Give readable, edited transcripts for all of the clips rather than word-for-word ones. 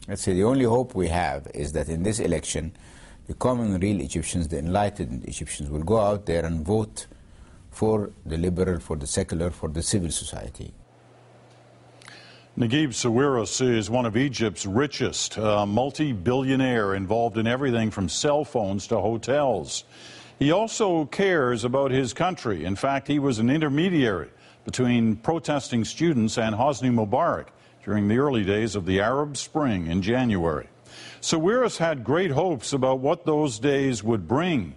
Let's say the only hope we have is that in this election, the common real Egyptians, the enlightened Egyptians, will go out there and vote for the liberal, for the secular, for the civil society. Naguib Sawiris is one of Egypt's richest, multi-billionaire involved in everything from cell phones to hotels. He also cares about his country. In fact, he was an intermediary between protesting students and Hosni Mubarak during the early days of the Arab Spring in January. Sawiris had great hopes about what those days would bring.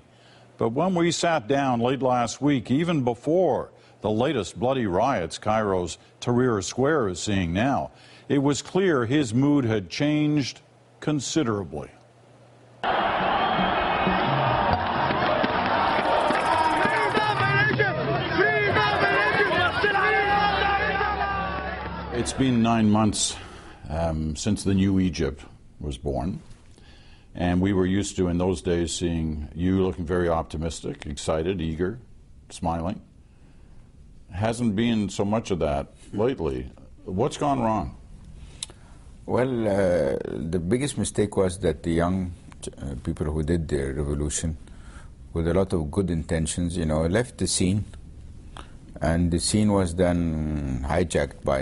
But when we sat down late last week, even before the latest bloody riots Cairo's Tahrir Square is seeing now, it was clear his mood had changed considerably. It's been 9 months since the new Egypt was born, and we were used to, in those days, seeing you looking very optimistic, excited, eager, smiling. Hasn't been so much of that lately. What's gone wrong? Well, the biggest mistake was that the young people who did the revolution, with a lot of good intentions, left the scene. And the scene was then hijacked by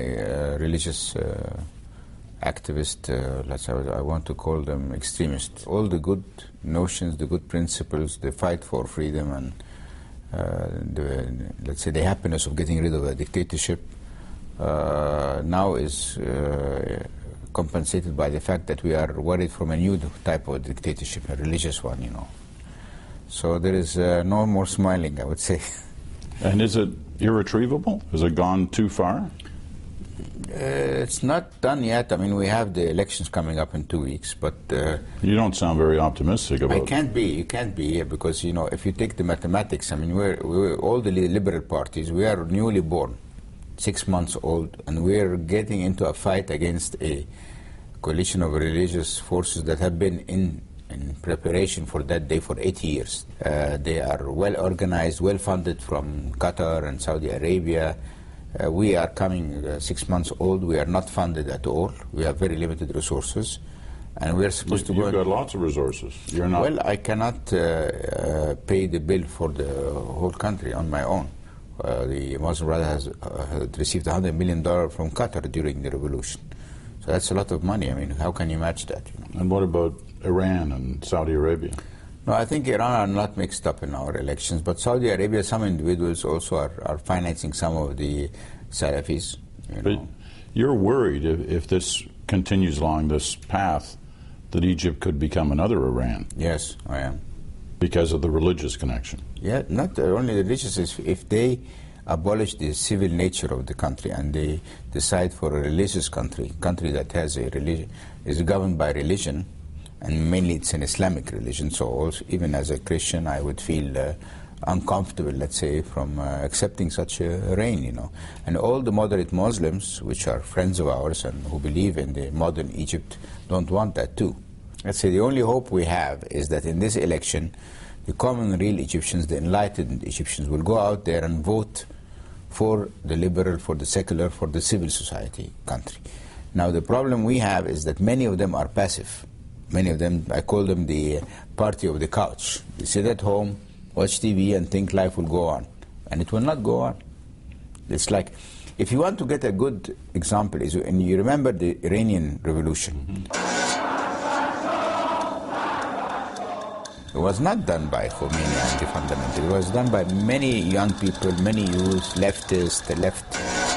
religious activists, I want to call them extremists. All the good notions, the good principles, the fight for freedom and let's say the happiness of getting rid of a dictatorship now is compensated by the fact that we are worried from a new type of dictatorship, a religious one, So there is no more smiling, I would say. And is it irretrievable? Has it gone too far? It's not done yet. I mean, we have the elections coming up in 2 weeks, but... you don't sound very optimistic about it. You can't be, because, if you take the mathematics, I mean, we're all the liberal parties, we are newly born, 6 months old, and we're getting into a fight against a coalition of religious forces that have been in preparation for that day for 8 years. They are well organized, well funded from Qatar and Saudi Arabia. We are coming 6 months old. We are not funded at all. We have very limited resources, and we are supposed to go. You've got lots of resources. You're not. Well, I cannot pay the bill for the whole country on my own. The Muslim Brotherhood has received $100 million from Qatar during the revolution. So that's a lot of money. I mean, how can you match that? And what about Iran and Saudi Arabia? No, I think Iran are not mixed up in our elections, but Saudi Arabia, some individuals also are financing some of the Salafis. But you're worried if this continues along this path that Egypt could become another Iran. Yes, I am. Because of the religious connection. Yeah, not only the religious, if they abolish the civil nature of the country and they decide for a religious country that has a religion, is governed by religion, and mainly it's an Islamic religion, so also, even as a Christian, I would feel uncomfortable, let's say, from accepting such a reign, And all the moderate Muslims, which are friends of ours and who believe in the modern Egypt, don't want that too. Let's say the only hope we have is that in this election, the common real Egyptians, the enlightened Egyptians, will go out there and vote for the liberal, for the secular, for the civil society country. Now, the problem we have is that many of them are passive. Many of them, I call them the party of the couch. They sit at home, watch TV, and think life will go on. And it will not go on. It's like, if you want to get a good example, and you remember the Iranian Revolution. It was not done by Khomeini and the fundamental. It was done by many young people, many youth, leftists,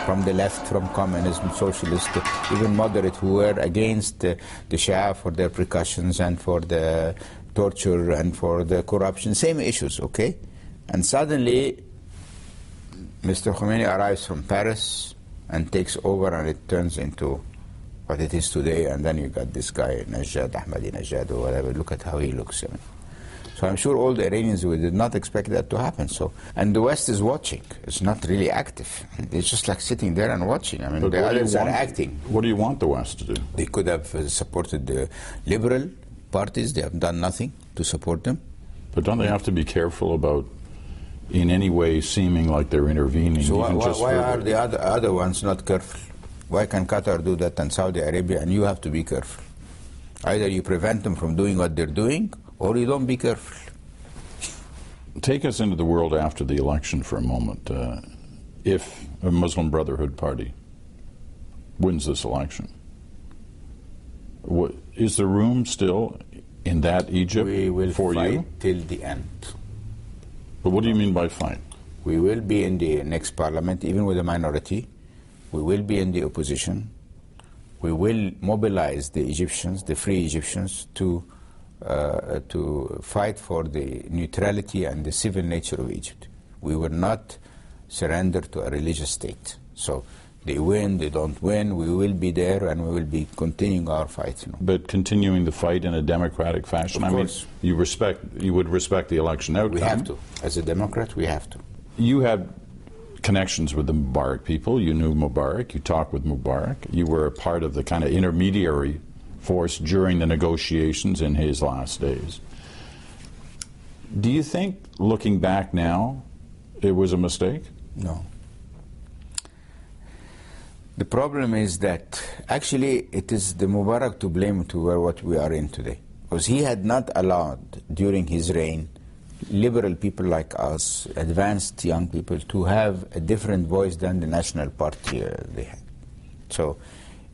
from the left, from communism, socialist, even moderate, who were against the Shia for their precautions and for the torture and for the corruption, same issues, okay? And suddenly, Mr. Khomeini arrives from Paris and takes over, and it turns into what it is today, and then you got this guy, Ahmadinejad or whatever. Look at how he looks. I mean. So I'm sure all the Iranians did not expect that to happen. So, and the West is watching. It's not really active. It's just like sitting there and watching. I mean, but the others are acting. What do you want the West to do? They could have supported the liberal parties. They have done nothing to support them. But don't they have to be careful about, in any way, seeming like they're intervening? So why are the other ones not careful? Why can Qatar do that and Saudi Arabia, and you have to be careful? Either you prevent them from doing what they're doing, or you don't be careful. Take us into the world after the election for a moment. If a Muslim Brotherhood party wins this election, is there room still in that Egypt for you? We will fight till the end. But what do you mean by fight? We will be in the next parliament, even with a minority. We will be in the opposition. We will mobilize the Egyptians, the free Egyptians, to fight for the neutrality and the civil nature of Egypt. We will not surrender to a religious state. So they win, they don't win, we will be there and we will be continuing our fight. You know. But continuing the fight in a democratic fashion? Of course. I mean, you would respect the election outcome. We have to. As a Democrat, we have to. You had connections with the Mubarak people. You knew Mubarak. You talked with Mubarak. You were a part of the kind of intermediary force during the negotiations in his last days. Do you think, looking back now, it was a mistake? No. The problem is that actually it is the Mubarak to blame to what we are in today. Because he had not allowed, during his reign, liberal people like us, advanced young people, to have a different voice than the National Party they had. So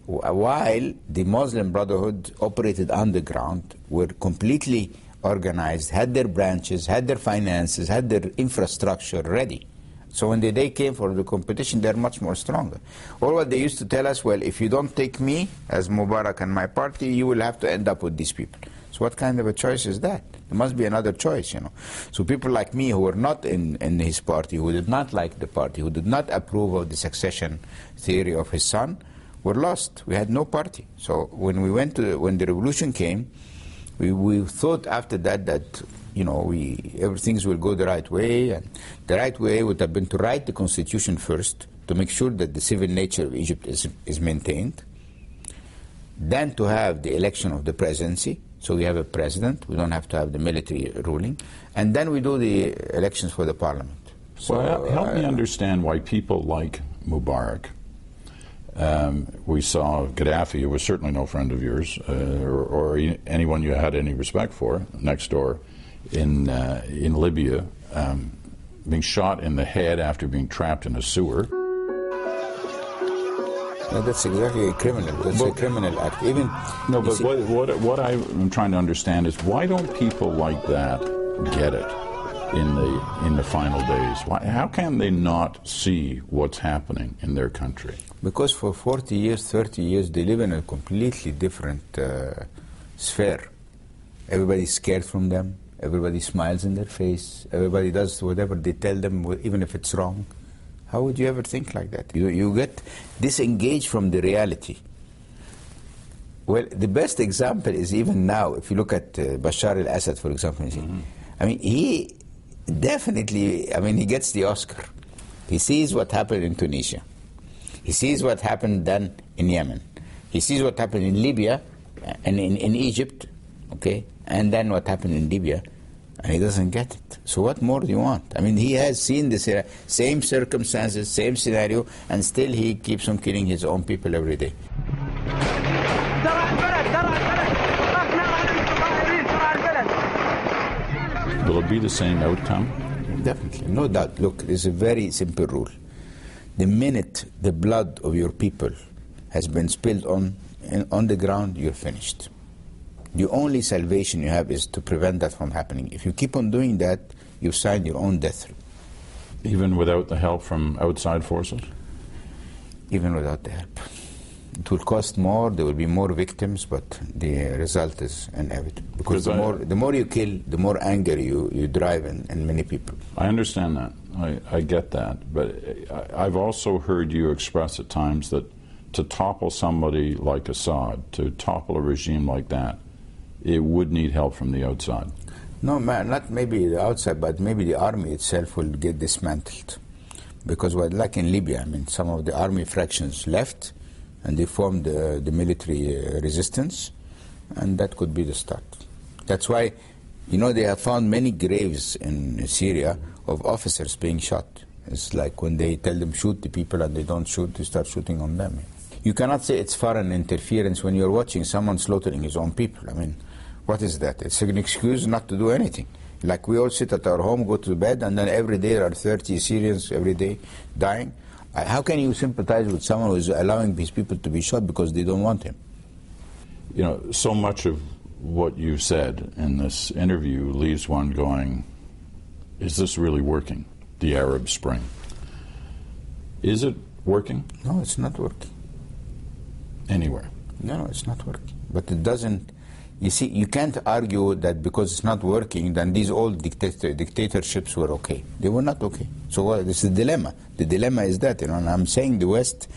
while the Muslim Brotherhood operated underground, were completely organized, had their branches, had their finances, had their infrastructure ready. So when the day came for the competition, they're much more stronger. Or what they used to tell us, well, if you don't take me as Mubarak and my party, you will have to end up with these people. So what kind of a choice is that? There must be another choice, you know. So people like me who were not in his party, who did not like the party, who did not approve of the succession theory of his son, were lost. We had no party. So when when the revolution came, we thought after that you know, everything will go the right way, and the right way would have been to write the constitution first, to make sure that the civil nature of Egypt is maintained, then to have the election of the presidency, so we have a president, we don't have to have the military ruling, and then we do the elections for the parliament. So well, help me understand why people like Mubarak. We saw Gaddafi, who was certainly no friend of yours, or anyone you had any respect for, next door, in Libya, being shot in the head after being trapped in a sewer. No, that's exactly a criminal. That's a criminal act. Even no, but what I'm trying to understand is why don't people like that get it in the final days? How can they not see what's happening in their country? Because for 40 years, 30 years, they live in a completely different sphere. Everybody's scared from them. Everybody smiles in their face. Everybody does whatever they tell them, even if it's wrong. How would you ever think like that? You get disengaged from the reality. Well, the best example is even now, if you look at Bashar al-Assad, for example. I mean, he definitely, he gets the Oscar. He sees what happened in Tunisia. He sees what happened then in Yemen. He sees what happened in Libya and in Egypt, okay? And then what happened in Libya, and he doesn't get it. So what more do you want? I mean, he has seen the same circumstances, same scenario, and still he keeps on killing his own people every day. Will it be the same outcome? Definitely, no doubt. Look, there's a very simple rule. The minute the blood of your people has been spilled on the ground, you're finished. The only salvation you have is to prevent that from happening. If you keep on doing that, you sign your own death. Even without the help from outside forces? Even without the help. It will cost more, there will be more victims, but the result is inevitable. Because the more you kill, the more anger you drive in many people. I understand that. I get that. But I've also heard you express at times that to topple somebody like Assad, to topple a regime like that, it would need help from the outside. No, man, not maybe the outside, but maybe the army itself will get dismantled. Because like in Libya, some of the army fractions left, and they formed the military resistance, and that could be the start. That's why, they have found many graves in Syria of officers being shot. It's like when they tell them shoot the people and they don't shoot, they start shooting on them. You cannot say it's foreign interference when you're watching someone slaughtering his own people. I mean, what is that? It's an excuse not to do anything. Like we all sit at our home, go to bed, and then every day there are 30 Syrians every day dying. How can you sympathize with someone who is allowing these people to be shot because they don't want him? You know, so much of what you said in this interview leaves one going, is this really working, the Arab Spring? Is it working? No, it's not working. Anywhere? No, it's not working. But it doesn't... You see, you can't argue that because it's not working, then these old dictatorships were okay. They were not okay. So this is the dilemma. The dilemma is that, and I'm saying the West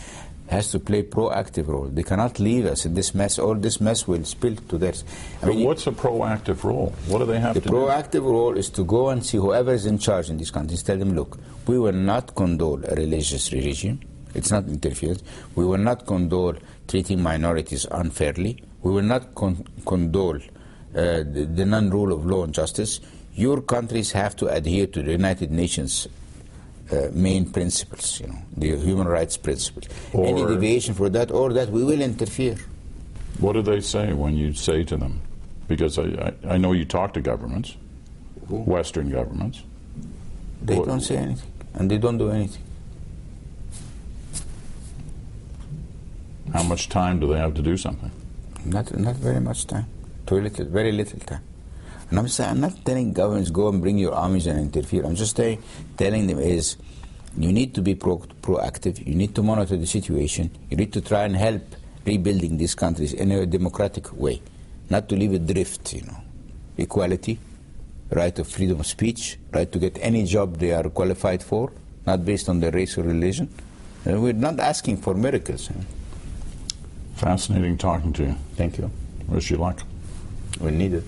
has to play proactive role. They cannot leave us in this mess. All this mess will spill to theirs. But what's a proactive role? What do they have to do? The proactive role is to go and see whoever is in charge in these countries, tell them, look, we will not condone a religious regime. It's not interference. We will not condone treating minorities unfairly. We will not condone the non-rule of law and justice. Your countries have to adhere to the United Nations main principles, you know, the human rights principles. Any deviation for that or that, we will interfere. What do they say when you say to them? Because I know you talk to governments, Western governments. They don't say anything, and they don't do anything. How much time do they have to do something? Not very much time. Too little, very little time. And I'm not telling governments go and bring your armies and interfere. I'm just telling them is you need to be proactive. You need to monitor the situation. You need to try and help rebuilding these countries in a democratic way, not to leave it drift. You know, equality, right of freedom of speech, right to get any job they are qualified for, not based on their race or religion. And we're not asking for miracles. You know. Fascinating talking to you. Thank you. Wish you luck. We need it.